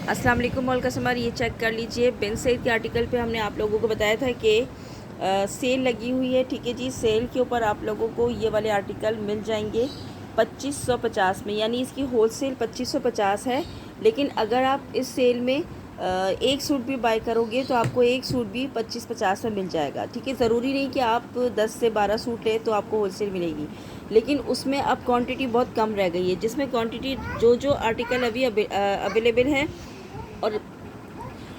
अस्सलाम वालेकुम all customer, ये चेक कर लीजिए। बिन सेल के आर्टिकल पे हमने आप लोगों को बताया था कि सेल लगी हुई है। ठीक है जी, सेल के ऊपर आप लोगों को ये वाले आर्टिकल मिल जाएंगे 2550 में, यानी इसकी होल सेल 2550 है। लेकिन अगर आप इस सेल में एक सूट भी बाय करोगे तो आपको एक सूट भी 2550 में मिल जाएगा। ठीक है, ज़रूरी नहीं कि आप 10 से 12 सूट लें तो आपको होल सेल मिलेगी, लेकिन उसमें अब क्वांटिटी बहुत कम रह गई है, जिसमें क्वांटिटी जो आर्टिकल अभी अवेलेबल है और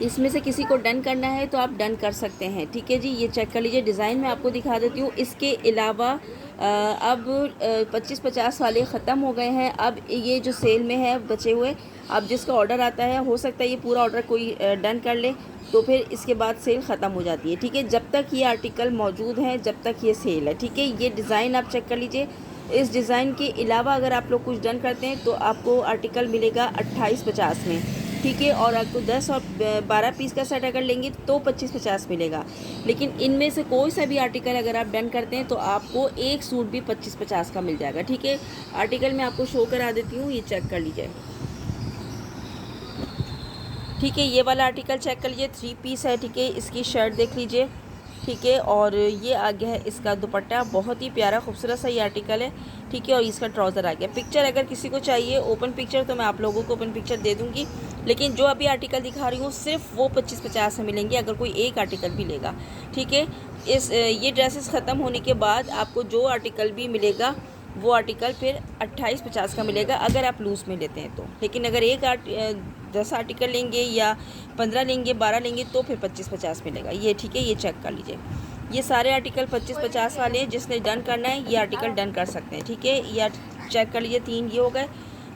इसमें से किसी को डन करना है तो आप डन कर सकते हैं। ठीक है जी, ये चेक कर लीजिए। डिज़ाइन मैं आपको दिखा देती हूँ। इसके अलावा अब 2550 वाले ख़त्म हो गए हैं। अब ये जो सेल में है बचे हुए, अब जिसका ऑर्डर आता है, हो सकता है ये पूरा ऑर्डर कोई डन कर ले तो फिर इसके बाद सेल ख़त्म हो जाती है। ठीक है, जब तक ये आर्टिकल मौजूद हैं जब तक ये सेल है। ठीक है, ये डिज़ाइन आप चेक कर लीजिए। इस डिज़ाइन के अलावा अगर आप लोग कुछ डन करते हैं तो आपको आर्टिकल मिलेगा 2850 में। ठीक है, और आपको 10 और 12 पीस का सेट अगर लेंगे तो 2550 मिलेगा। लेकिन इनमें से कोई सा भी आर्टिकल अगर आप डन करते हैं तो आपको एक सूट भी 2550 का मिल जाएगा। ठीक है, आर्टिकल मैं आपको शो करा देती हूँ, ये चेक कर लीजिए। ठीक है, ये वाला आर्टिकल चेक कर लीजिए, 3 पीस है। ठीक है, इसकी शर्ट देख लीजिए। ठीक है, और ये आ गया है इसका दुपट्टा, बहुत ही प्यारा खूबसूरत सा ये आर्टिकल है। ठीक है, और इसका ट्राउज़र आ गया। पिक्चर अगर किसी को चाहिए ओपन पिक्चर तो मैं आप लोगों को ओपन पिक्चर दे दूँगी, लेकिन जो अभी आर्टिकल दिखा रही हूँ सिर्फ वो 2550 में मिलेंगे अगर कोई एक आर्टिकल भी लेगा। ठीक है, ये ड्रेसेस ख़त्म होने के बाद आपको जो आर्टिकल भी मिलेगा वो आर्टिकल फिर 2850 का मिलेगा अगर आप लूज़ में लेते हैं तो। लेकिन अगर 10 आर्टिकल लेंगे या 15 लेंगे, 12 लेंगे तो फिर 2550 मिलेगा ये। ठीक है, ये चेक कर लीजिए। ये सारे आर्टिकल 2550 वाले हैं, जिसने डन करना है ये आर्टिकल डन कर सकते हैं। ठीक है, ये चेक कर लीजिए, 3 ये हो गए।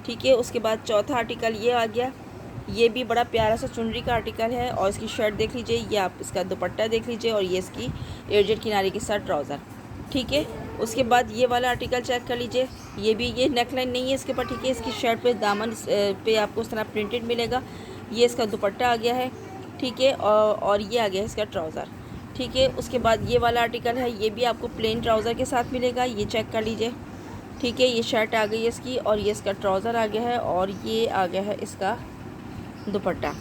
ठीक है, उसके बाद चौथा आर्टिकल ये आ गया। ये भी बड़ा प्यारा सा चुनरी का आर्टिकल है, और इसकी शर्ट देख लीजिए, ये आप इसका दुपट्टा देख लीजिए, और ये इसकी एजेड किनारे के साथ ट्राउज़र। ठीक है, उसके बाद ये वाला आर्टिकल चेक कर लीजिए। ये भी ये नेकलाइन नहीं है इसके ऊपर। ठीक है, इसकी शर्ट पे दामन पे आपको इस तरह प्रिंटेड मिलेगा। ये इसका दुपट्टा आ गया है। ठीक है, और ये आ गया है इसका ट्राउज़र। ठीक है, उसके बाद ये वाला आर्टिकल है, ये भी आपको प्लेन ट्राउज़र के साथ मिलेगा, ये चेक कर लीजिए। ठीक है, ये शर्ट आ गई है इसकी, और ये इसका ट्राउज़र आ गया है, और ये आ गया है इसका दुपट्टा।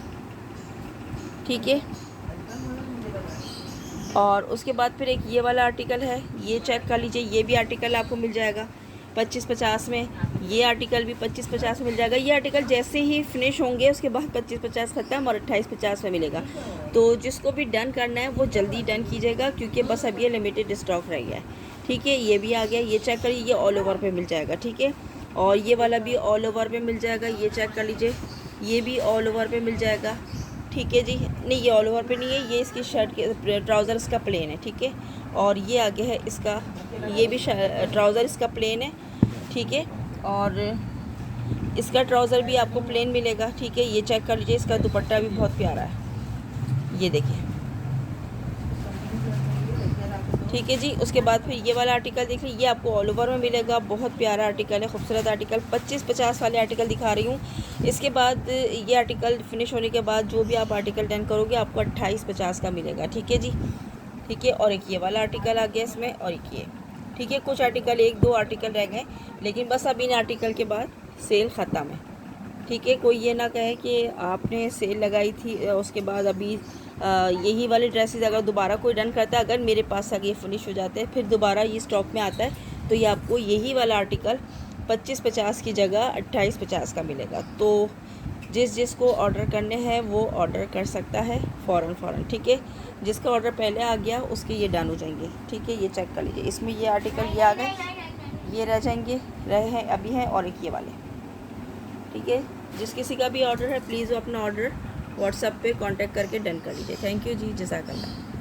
ठीक है, और उसके बाद फिर एक ये वाला आर्टिकल है, ये चेक कर लीजिए। ये भी आर्टिकल आपको मिल जाएगा 2550 में। ये आर्टिकल भी 2550 में मिल जाएगा। ये आर्टिकल जैसे ही फिनिश होंगे उसके बाद 2550 ख़त्म और 2850 में मिलेगा। तो जिसको भी डन करना है वो जल्दी डन कीजिएगा, क्योंकि बस अब ये लिमिटेड स्टॉक रह गया है। ठीक है, ये भी आ गया, ये चेक करिए, ये ऑल ओवर पे मिल जाएगा। ठीक है, और ये वाला भी ऑल ओवर पे मिल जाएगा, ये चेक कर लीजिए, ये भी ऑल ओवर पे मिल जाएगा। ठीक है जी, नहीं ये ऑल ओवर पे नहीं है, ये इसकी शर्ट के ट्राउज़र इसका प्लेन है। ठीक है, और ये आगे है इसका, ये भी ट्राउज़र इसका प्लेन है। ठीक है, और इसका ट्राउज़र भी आपको प्लेन मिलेगा। ठीक है, ये चेक कर लीजिए, इसका दुपट्टा भी बहुत प्यारा है, ये देखिए। ठीक है जी, उसके बाद फिर ये वाला आर्टिकल देख लीजिए, ये आपको ऑल ओवर में मिलेगा, बहुत प्यारा आर्टिकल है, खूबसूरत आर्टिकल। 2550 वाले आर्टिकल दिखा रही हूँ। इसके बाद ये आर्टिकल फिनिश होने के बाद जो भी आप आर्टिकल डन करोगे आपको 2850 का मिलेगा। ठीक है जी, ठीक है, और एक ये वाला आर्टिकल आ गया इसमें, और एक ये। ठीक है, कुछ आर्टिकल, 1-2 आर्टिकल रह गए, लेकिन बस अब इन आर्टिकल के बाद सेल ख़त्म है। ठीक है, कोई ये ना कहे कि आपने सेल लगाई थी उसके बाद अभी यही वाले ड्रेसेस अगर दोबारा कोई डन करता है, अगर मेरे पास अगर ये फिनिश हो जाते हैं फिर दोबारा ये स्टॉक में आता है तो ये आपको यही वाला आर्टिकल 2550 की जगह 2850 का मिलेगा। तो जिसको ऑर्डर करने हैं वो ऑर्डर कर सकता है फ़ौरन। ठीक है, जिसका ऑर्डर पहले आ गया उसके ये डन हो जाएंगे। ठीक है, ये चेक कर लीजिए, इसमें ये आर्टिकल ये आ गए, ये रह जाएंगे, रहे हैं अभी हैं, और एक ये वाले। ठीक है, जिस किसी का भी ऑर्डर है प्लीज़ वो अपना ऑर्डर व्हाट्सएप पे कांटेक्ट करके डन कर लीजिए। थैंक यू जी, जज़ाकल्लाह।